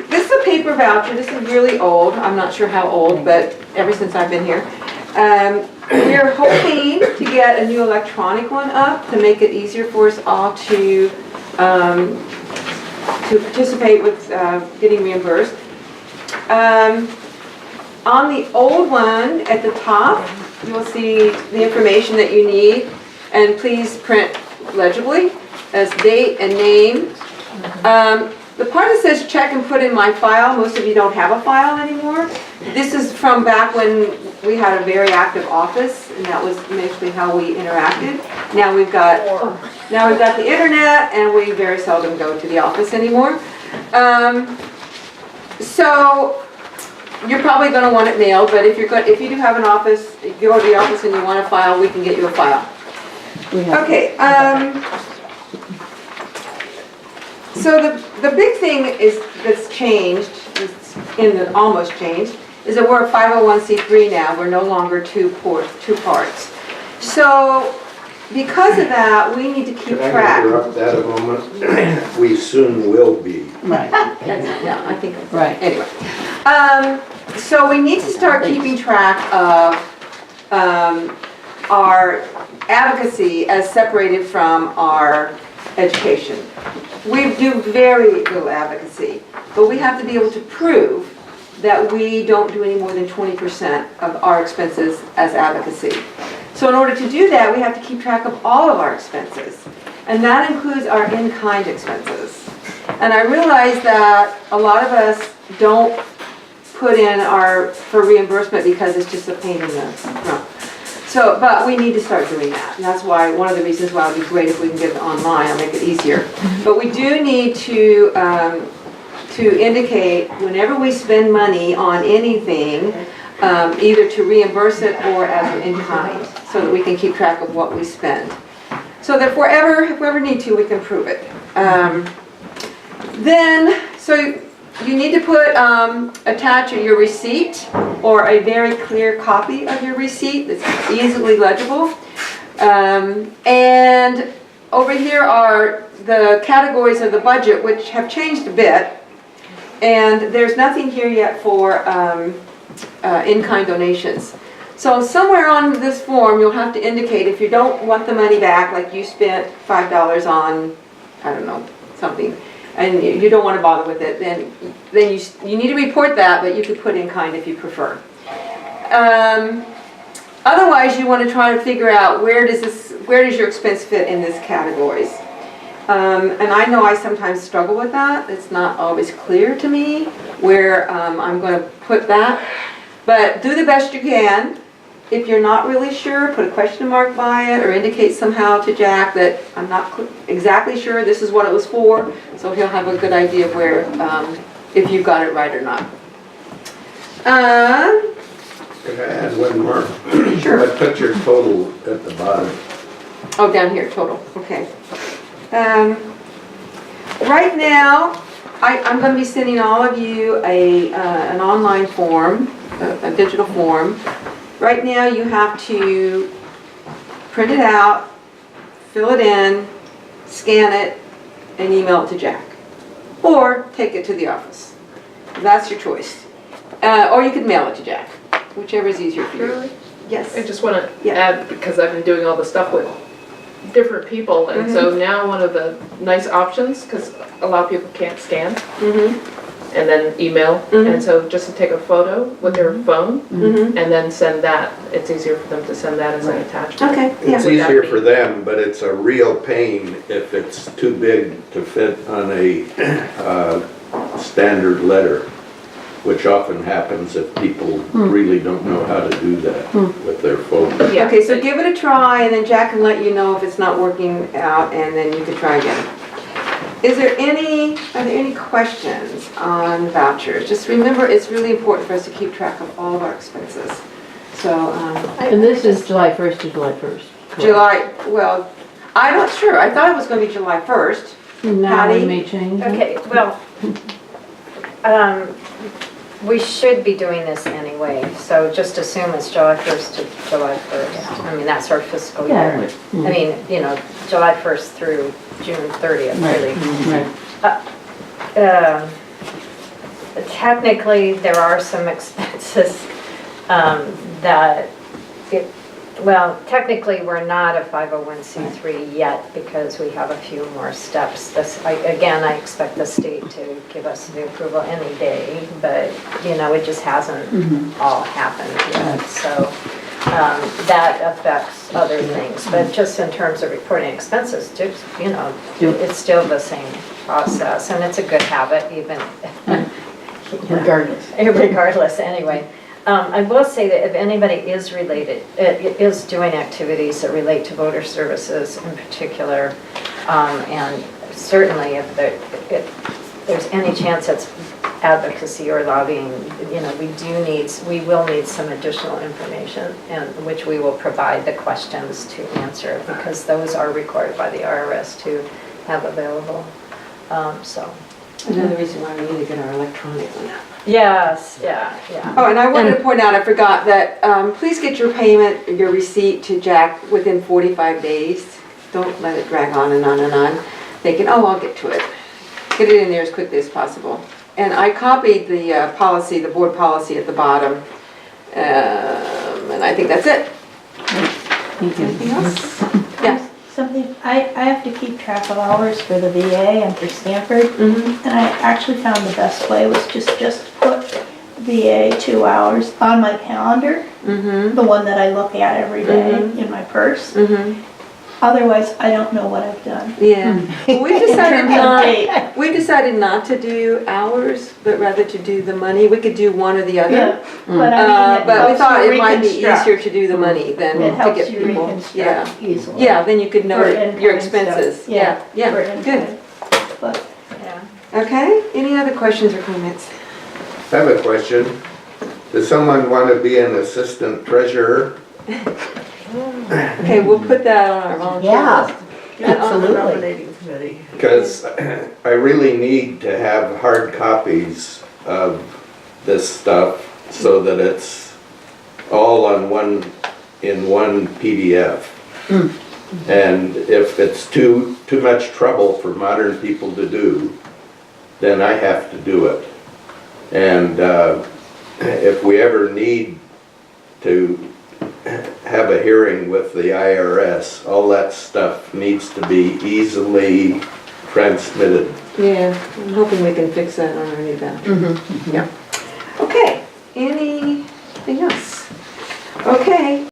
This is a paper voucher. This is really old. I'm not sure how old, but ever since I've been here. We're hoping to get a new electronic one up to make it easier for us all to participate with getting reimbursed. On the old one at the top, you will see the information that you need, and please print legibly as date and name. The part that says check and put in my file, most of you don't have a file anymore. This is from back when we had a very active office, and that was basically how we interacted. Now we've got the internet, and we very seldom go to the office anymore. So you're probably going to want it mailed, but if you do have an office, if you go to the office and you want a file, we can get you a file. Okay. So the big thing that's changed, almost changed, is that we're a 501c3 now. We're no longer two parts. So because of that, we need to keep track. Can I interrupt that a moment? We soon will be. Right. Yeah, I think that's Right. Anyway, so we need to start keeping track of our advocacy as separated from our education. We do very little advocacy, but we have to be able to prove that we don't do any more than 20% of our expenses as advocacy. So in order to do that, we have to keep track of all of our expenses, and that includes our in-kind expenses. And I realize that a lot of us don't put in for reimbursement because it's just a pain in the front. So, but we need to start doing that. And that's why, one of the reasons why it would be great if we can get it online, it'll make it easier. But we do need to indicate whenever we spend money on anything, either to reimburse it or as an in-kind, so that we can keep track of what we spend. So that if we ever need to, we can prove it. So you need to put, attach your receipt or a very clear copy of your receipt that's easily legible. And over here are the categories of the budget, which have changed a bit. And there's nothing here yet for in-kind donations. So somewhere on this form, you'll have to indicate if you don't want the money back, like you spent $5 on, I don't know, something, and you don't want to bother with it, then you need to report that, but you could put in kind if you prefer. Otherwise, you want to try to figure out where does your expense fit in these categories. And I know I sometimes struggle with that. It's not always clear to me where I'm going to put that. But do the best you can. If you're not really sure, put a question mark by it or indicate somehow to Jack that I'm not exactly sure this is what it was for, so he'll have a good idea of where, if you got it right or not. Can I add one more? Sure. I put your total at the bottom. Oh, down here, total, okay. Right now, I'm going to be sending all of you an online form, a digital form. Right now you have to print it out, fill it in, scan it, and email it to Jack. Or take it to the office. That's your choice. Or you could mail it to Jack, whichever is easier for you. Really? Yes. I just want to Yeah. add, because I've been doing all this stuff with different people, and so now one of the nice options, because a lot of people can't scan, and then email, and so just to take a photo with their phone, and then send that. It's easier for them to send that as an attachment. Okay, It's yeah. easier for them, but it's a real pain if it's too big to fit on a standard letter, which often happens if people really don't know how to do that with their phone. Yeah. Okay, so give it a try, and then Jack can let you know if it's not working out, and then you can try again. Are there any questions on vouchers? Just remember, it's really important for us to keep track of all of our expenses. So, And this is July 1st to July 1st. well, I'm not sure. I thought it was going to be July 1st. Now Patty? we may change. it. Okay, well, we should be doing this anyway, so just assume it's July 1st to July 1st. I mean, that's our fiscal Yeah, year. right. I mean, July 1st through June 30th, really. Right. technically, there are some expenses that, well, technically, we're not a 501c3 yet because we have a few more steps. Again, I expect the state to give us the approval any day, but, it just hasn't all happened yet. So that affects other things. But just in terms of reporting expenses, just, it's still the same process. And it's a good habit, even regardless, anyway. I will say that if anybody is doing activities that relate to voter services in particular, and certainly if there's any chance it's advocacy or lobbying, we will need some additional information, and which we will provide the questions to answer, because those are required by the IRS to have available, so. Another reason why we need to get our electronic one up. Yes, yeah. Oh, and I wanted to point out, I forgot that, please get your payment, your receipt to Jack within 45 days. Don't let it drag on and on and on, thinking, oh, I'll get to it. Get it in there as quickly as possible. And I copied the policy, the board policy at the bottom, and I think that's it. Anything else? Yes. Something, I have to keep track of hours for the VA and for Stanford, and I actually found the best way was just put VA 2 hours on my calendar, the one that I look at every day in my purse. Otherwise, I don't know what I've done. Yeah. Well, we decided terms of date. not to do hours, but rather to do the money. We could do one or the other. Yeah, but I mean, it But we helps thought you it might be reconstruct. easier to do the money than It to helps get you people. Yeah. reconstruct easily. Yeah, then you could know For your incoming stuff. expenses. Yeah, for yeah, good. incoming. But Yeah. Okay, any other questions or comments? I have a question. Does someone want to be an assistant treasurer? Okay, we'll put that on our volunteer Yeah. list. And on the Absolutely. nominating committee. Because I really need to have hard copies of this stuff so that it's all in one PDF. And if it's too much trouble for modern people to do, then I have to do it. And if we ever need to have a hearing with the IRS, all that stuff needs to be easily transmitted. Yeah, I'm hoping we can fix that on our new bound. Yeah. Okay, anything else? Okay.